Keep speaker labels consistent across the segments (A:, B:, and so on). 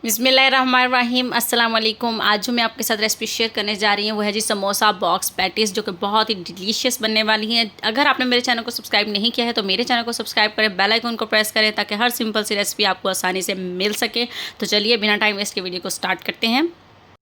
A: बिस्मिल्लाहिर्रहमानिर्रहीम अस्सलाम वालेकुम। आज जो मैं आपके साथ रेसिपी शेयर करने जा रही हूँ वो है जी समोसा बॉक्स पैटीज़, जो कि बहुत ही डिलीशियस बनने वाली हैं। अगर आपने मेरे चैनल को सब्सक्राइब नहीं किया है तो मेरे चैनल को सब्सक्राइब करें, बेल आइकन को प्रेस करें ताकि हर सिंपल सी रेसिपी आपको आसानी से मिल सके। तो चलिए बिना टाइम वेस्ट के वीडियो को स्टार्ट करते हैं।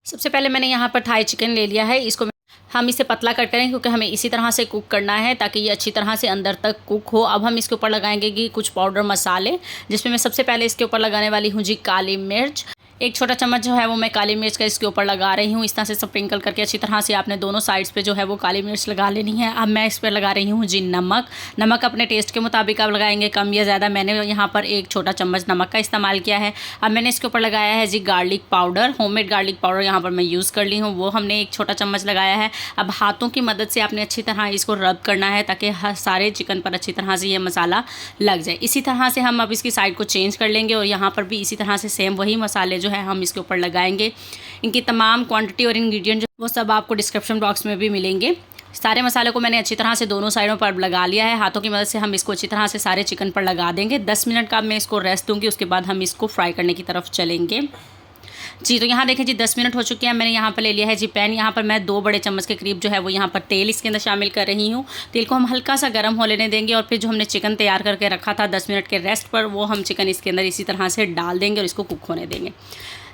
A: सबसे पहले मैंने यहाँ पर थाई चिकन ले लिया है। इसको हम इसे पतला कट करें क्योंकि हमें इसी तरह से कुक करना है ताकि ये अच्छी तरह से अंदर तक कुक हो। अब हम इसके ऊपर लगाएंगे कि कुछ पाउडर मसाले, जिसमें मैं सबसे पहले इसके ऊपर लगाने वाली हूँ जी काली मिर्च। एक छोटा चम्मच जो है वो मैं काली मिर्च का इसके ऊपर लगा रही हूँ। इस तरह से स्प्रिंकल करके अच्छी तरह से आपने दोनों साइड्स पे जो है वो काली मिर्च लगा लेनी है। अब मैं इस पर लगा रही हूँ जी नमक। नमक अपने टेस्ट के मुताबिक आप लगाएंगे, कम या ज़्यादा। मैंने यहाँ पर एक छोटा चम्मच नमक का इस्तेमाल किया है। अब मैंने इसके ऊपर लगाया है जी garlic powder. Homemade garlic powder यहाँ पर मैं यूज़ कर ली हूँ, वो हमने एक छोटा चम्मच लगाया है। अब हाथों की मदद से आपने अच्छी तरह इसको रब करना है ताकि सारे चिकन पर अच्छी तरह से ये मसाला लग जाए। इसी तरह से हम अब इसकी साइड को चेंज कर लेंगे और यहाँ पर भी इसी तरह से सेम वही मसाले जो है हम इसके ऊपर लगाएंगे। इनकी तमाम क्वांटिटी और इंग्रेडिएंट जो वो सब आपको डिस्क्रिप्शन बॉक्स में भी मिलेंगे। सारे मसाले को मैंने अच्छी तरह से दोनों साइडों पर लगा लिया है। हाथों की मदद से हम इसको अच्छी तरह से सारे चिकन पर लगा देंगे। 10 मिनट का मैं इसको रेस्ट दूंगी, उसके बाद हम इसको फ्राई करने की तरफ चलेंगे जी। तो यहाँ देखें जी 10 मिनट हो चुके हैं। मैंने यहाँ पर ले लिया है जी पैन। यहाँ पर मैं 2 बड़े चम्मच के करीब जो है वो यहाँ पर तेल इसके अंदर शामिल कर रही हूँ। तेल को हम हल्का सा गर्म हो लेने देंगे और फिर जो हमने चिकन तैयार करके रखा था 10 मिनट के रेस्ट पर, वो हम चिकन इसके अंदर इसी तरह से डाल देंगे और इसको कुक होने देंगे।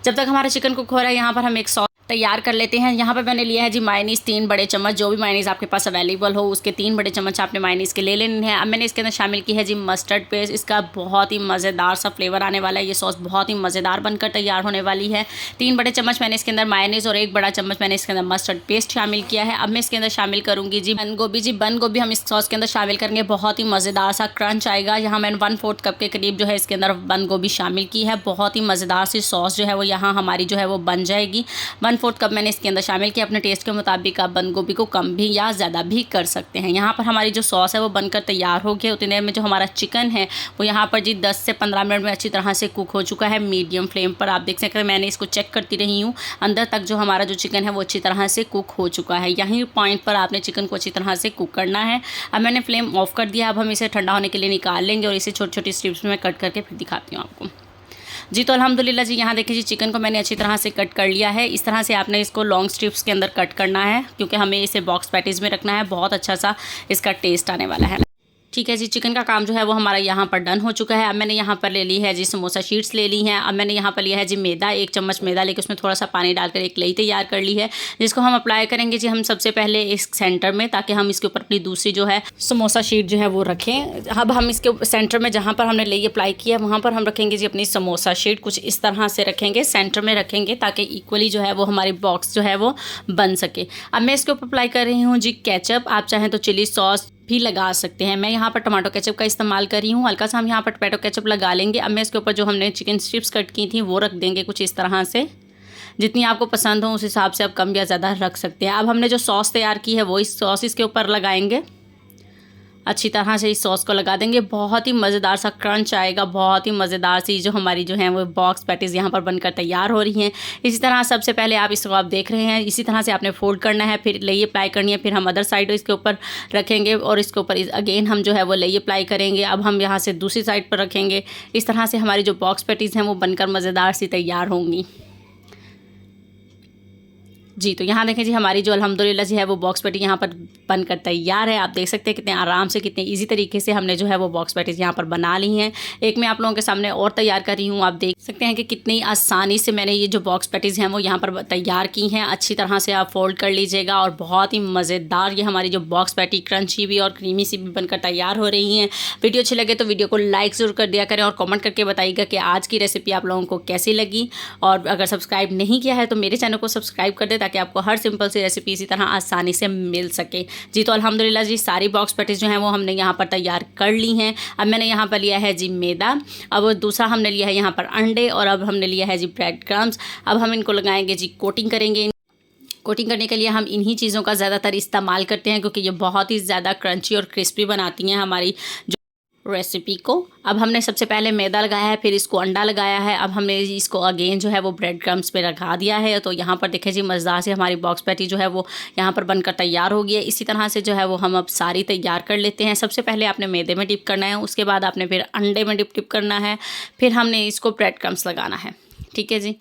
A: जब तक हमारा चिकन कुक हो रहा है, यहाँ पर हम एक सॉस तैयार कर लेते हैं। यहाँ पर मैंने लिया है जी मायनीज़ 3 बड़े चम्मच। जो भी मायनीज़ आपके पास अवेलेबल हो उसके 3 बड़े चम्मच आपने मायनीज़ के ले लेने हैं। अब मैंने इसके अंदर शामिल की है जी मस्टर्ड पेस्ट। इसका बहुत ही मज़ेदार सा फ्लेवर आने वाला है। ये सॉस बहुत ही मज़ेदार बनकर तैयार होने वाली है। 3 बड़े चम्मच मैंने इसके अंदर मायनीज़ और 1 बड़ा चम्मच मैंने इसके अंदर मस्टर्ड पेस्ट शामिल किया है। अब मैं इसके अंदर शामिल करूँगी जी बंद गोभी। जी बंद गोभी हम इस सॉस के अंदर शामिल करेंगे, बहुत ही मज़ेदार सा क्रंच आएगा। यहाँ मैंने 1/4 कप के करीब जो है इसके अंदर बंद गोभी शामिल की है। बहुत ही मज़ेदार सी सॉस जो है वो यहाँ हमारी जो है वो बन जाएगी। 1/4 कप मैंने इसके अंदर शामिल किया। अपने टेस्ट के मुताबिक आप बंद गोभी को कम भी या ज़्यादा भी कर सकते हैं। यहाँ पर हमारी जो सॉस है वो बनकर तैयार हो गया। उतनी देर में जो हमारा चिकन है वो यहाँ पर जी 10 से 15 मिनट में अच्छी तरह से कुक हो चुका है। मीडियम फ्लेम पर आप देख सकते हैं, मैंने इसको चेक करती रही हूँ। अंदर तक जो हमारा जो चिकन है वो अच्छी तरह से कुक हो चुका है। यहीं पॉइंट पर आपने चिकन को अच्छी तरह से कुक करना है। अब मैंने फ्लेम ऑफ कर दिया। अब हम इसे ठंडा होने के लिए निकाल लेंगे और इसे छोटी छोटी स्ट्रिप्स में कट करके फिर दिखाती हूँ आपको जी। तो अल्हम्दुलिल्लाह जी यहाँ देखिए जी चिकन को मैंने अच्छी तरह से कट कर लिया है। इस तरह से आपने इसको लॉन्ग स्ट्रिप्स के अंदर कट करना है क्योंकि हमें इसे बॉक्स पैटीज़ में रखना है। बहुत अच्छा सा इसका टेस्ट आने वाला है। ठीक है जी, चिकन का काम जो है वो हमारा यहाँ पर डन हो चुका है। अब मैंने यहाँ पर ले ली है जी समोसा शीट्स ले ली हैं। अब मैंने यहाँ पर लिया है जी मैदा, 1 चम्मच मैदा लेके उसमें थोड़ा सा पानी डालकर एक लेई तैयार कर ली है, जिसको हम अप्लाई करेंगे जी हम सबसे पहले इस सेंटर में, ताकि हम इसके ऊपर अपनी दूसरी जो है समोसा शीट जो है वो रखें। अब हम इसके सेंटर में जहाँ पर हमने लेई अप्लाई किया वहाँ पर हम रखेंगे जी अपनी समोसा शीट। कुछ इस तरह से रखेंगे, सेंटर में रखेंगे ताकि इक्वली जो है वो हमारी बॉक्स जो है वो बन सके। अब मैं इसके ऊपर अप्लाई कर रही हूँ जी केचप। आप चाहें तो चिली सॉस भी लगा सकते हैं। मैं यहाँ पर टमाटो केचप का इस्तेमाल कर रही हूँ। हल्का सा हम यहाँ पर टमाटो केचप लगा लेंगे। अब मैं इसके ऊपर जो हमने चिकन स्ट्रिप्स कट की थी वो रख देंगे कुछ इस तरह से। जितनी आपको पसंद हो उस हिसाब से आप कम या ज़्यादा रख सकते हैं। अब हमने जो सॉस तैयार की है वो इस सॉस इसके ऊपर लगाएंगे। अच्छी तरह से इस सॉस को लगा देंगे। बहुत ही मज़ेदार सा क्रंच आएगा। बहुत ही मज़ेदार सी जो हमारी जो है वो बॉक्स पैटीज़ यहाँ पर बनकर तैयार हो रही हैं। इसी तरह सबसे पहले आप इसको आप देख रहे हैं, इसी तरह से आपने फोल्ड करना है, फिर लेई अप्लाई करनी है, फिर हम अदर साइड इसके ऊपर रखेंगे और इसके ऊपर अगेन हम जो है वो लेई अप्लाई करेंगे। अब हम यहाँ से दूसरी साइड पर रखेंगे। इस तरह से हमारी जो बॉक्स पैटीज़ हैं वो बनकर मज़ेदार सी तैयार होंगी जी। तो यहाँ देखें जी हमारी जो अल्हम्दुलिल्लाह जी है वो बॉक्स पैटी यहाँ पर बनकर तैयार है। आप देख सकते हैं कितने आराम से, कितने इजी तरीके से हमने जो है वो बॉक्स पैटीज़ यहाँ पर बना ली हैं। एक मैं आप लोगों के सामने और तैयार कर रही हूँ। आप देख सकते हैं कि कितनी आसानी से मैंने ये जो बॉक्स पैटीज़ हैं वो यहाँ पर तैयार की हैं। अच्छी तरह से आप फोल्ड कर लीजिएगा और बहुत ही मज़ेदार ये हमारी जो बॉक्स पैटी क्रंची भी और क्रीमी सी भी बनकर तैयार हो रही हैं। वीडियो अच्छी लगे तो वीडियो को लाइक ज़रूर कर दिया करें और कॉमेंट करके बताइएगा कि आज की रेसिपी आप लोगों को कैसी लगी। और अगर सब्सक्राइब नहीं किया है तो मेरे चैनल को सब्सक्राइब कर दे ताकि आपको हर सिंपल सी रेसिपी इसी तरह आसानी से मिल सके जी। तो अल्हम्दुलिल्लाह जी सारी बॉक्स पैटीज़ जो हैं वो हमने यहाँ पर तैयार कर ली हैं। अब मैंने यहाँ पर लिया है जी मैदा, अब दूसरा हमने लिया है यहाँ पर अंडे और अब हमने लिया है जी ब्रेड क्रम्स। अब हम इनको लगाएंगे जी, कोटिंग करेंगे। कोटिंग करने के लिए हम इन्हीं चीज़ों का ज़्यादातर इस्तेमाल करते हैं क्योंकि ये बहुत ही ज़्यादा क्रंची और क्रिस्पी बनाती हैं हमारी जो रेसिपी को। अब हमने सबसे पहले मैदा लगाया है, फिर इसको अंडा लगाया है। अब हमने इसको अगेन जो है वो ब्रेड क्रम्स पे रखा दिया है। तो यहाँ पर देखें जी मज़ेदार से हमारी बॉक्स पैटी जो है वो यहाँ पर बनकर तैयार हो गई है। इसी तरह से जो है वो हम अब सारी तैयार कर लेते हैं। सबसे पहले आपने मैदे में डिप करना है, उसके बाद आपने फिर अंडे में डिप करना है, फिर हमने इसको ब्रेड क्रम्स लगाना है। ठीक है जी,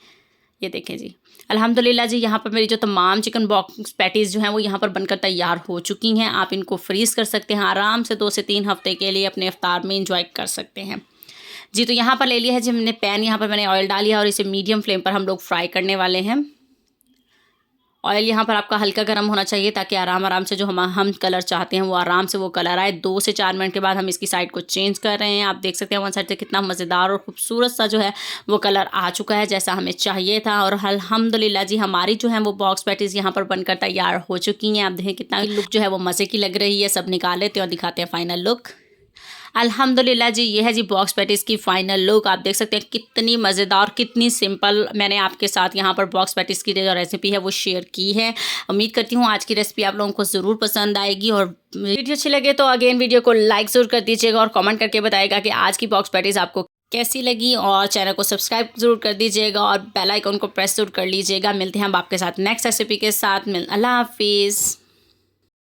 A: ये देखें जी अल्हम्दुलिल्लाह जी। यहाँ पर मेरी जो तमाम चिकन बॉक्स पैटीज़ जो हैं वो यहाँ पर बनकर तैयार हो चुकी हैं। आप इनको फ्रीज़ कर सकते हैं, आराम से 2 से 3 हफ्ते के लिए अपने इफ्तार में इंजॉय कर सकते हैं जी। तो यहाँ पर ले लिया है जी हमने पैन, यहाँ पर मैंने ऑयल डाल लिया और इसे मीडियम फ्लेम पर हम लोग फ्राई करने वाले हैं। ऑयल यहाँ पर आपका हल्का गर्म होना चाहिए ताकि आराम से जो हम कलर चाहते हैं वो आराम से वो कलर आए। 2 से 4 मिनट के बाद हम इसकी साइड को चेंज कर रहे हैं। आप देख सकते हैं वन साइड से कितना मज़ेदार और खूबसूरत सा जो है वो कलर आ चुका है जैसा हमें चाहिए था। और अल्हम्दुलिल्लाह जी हमारी जो है वो बॉक्स पैटीज़ यहाँ पर बनकर तैयार हो चुकी हैं। आप देखें कितना लुक जो है वो मज़े की लग रही है। सब निकाल लेते हैं और दिखाते हैं फाइनल लुक। अल्हम्दुलिल्लाह जी ये है जी बॉक्स पैटीज़ की फ़ाइनल लुक। आप देख सकते हैं कितनी मज़ेदार, कितनी सिंपल मैंने आपके साथ यहाँ पर बॉक्स पैटीज़ की जो रेसिपी है वो शेयर की है। उम्मीद करती हूँ आज की रेसिपी आप लोगों को ज़रूर पसंद आएगी और वीडियो अच्छी लगे तो अगेन वीडियो को लाइक ज़रूर कर दीजिएगा और कमेंट करके बताइएगा कि आज की बॉक्स पैटीज़ आपको कैसी लगी। और चैनल को सब्सक्राइब ज़रूर कर दीजिएगा और बेल आइकन को प्रेस ज़रूर कर लीजिएगा। मिलते हैं हम आपके साथ नेक्स्ट रेसिपी के साथ। अल्लाह हाफिज़।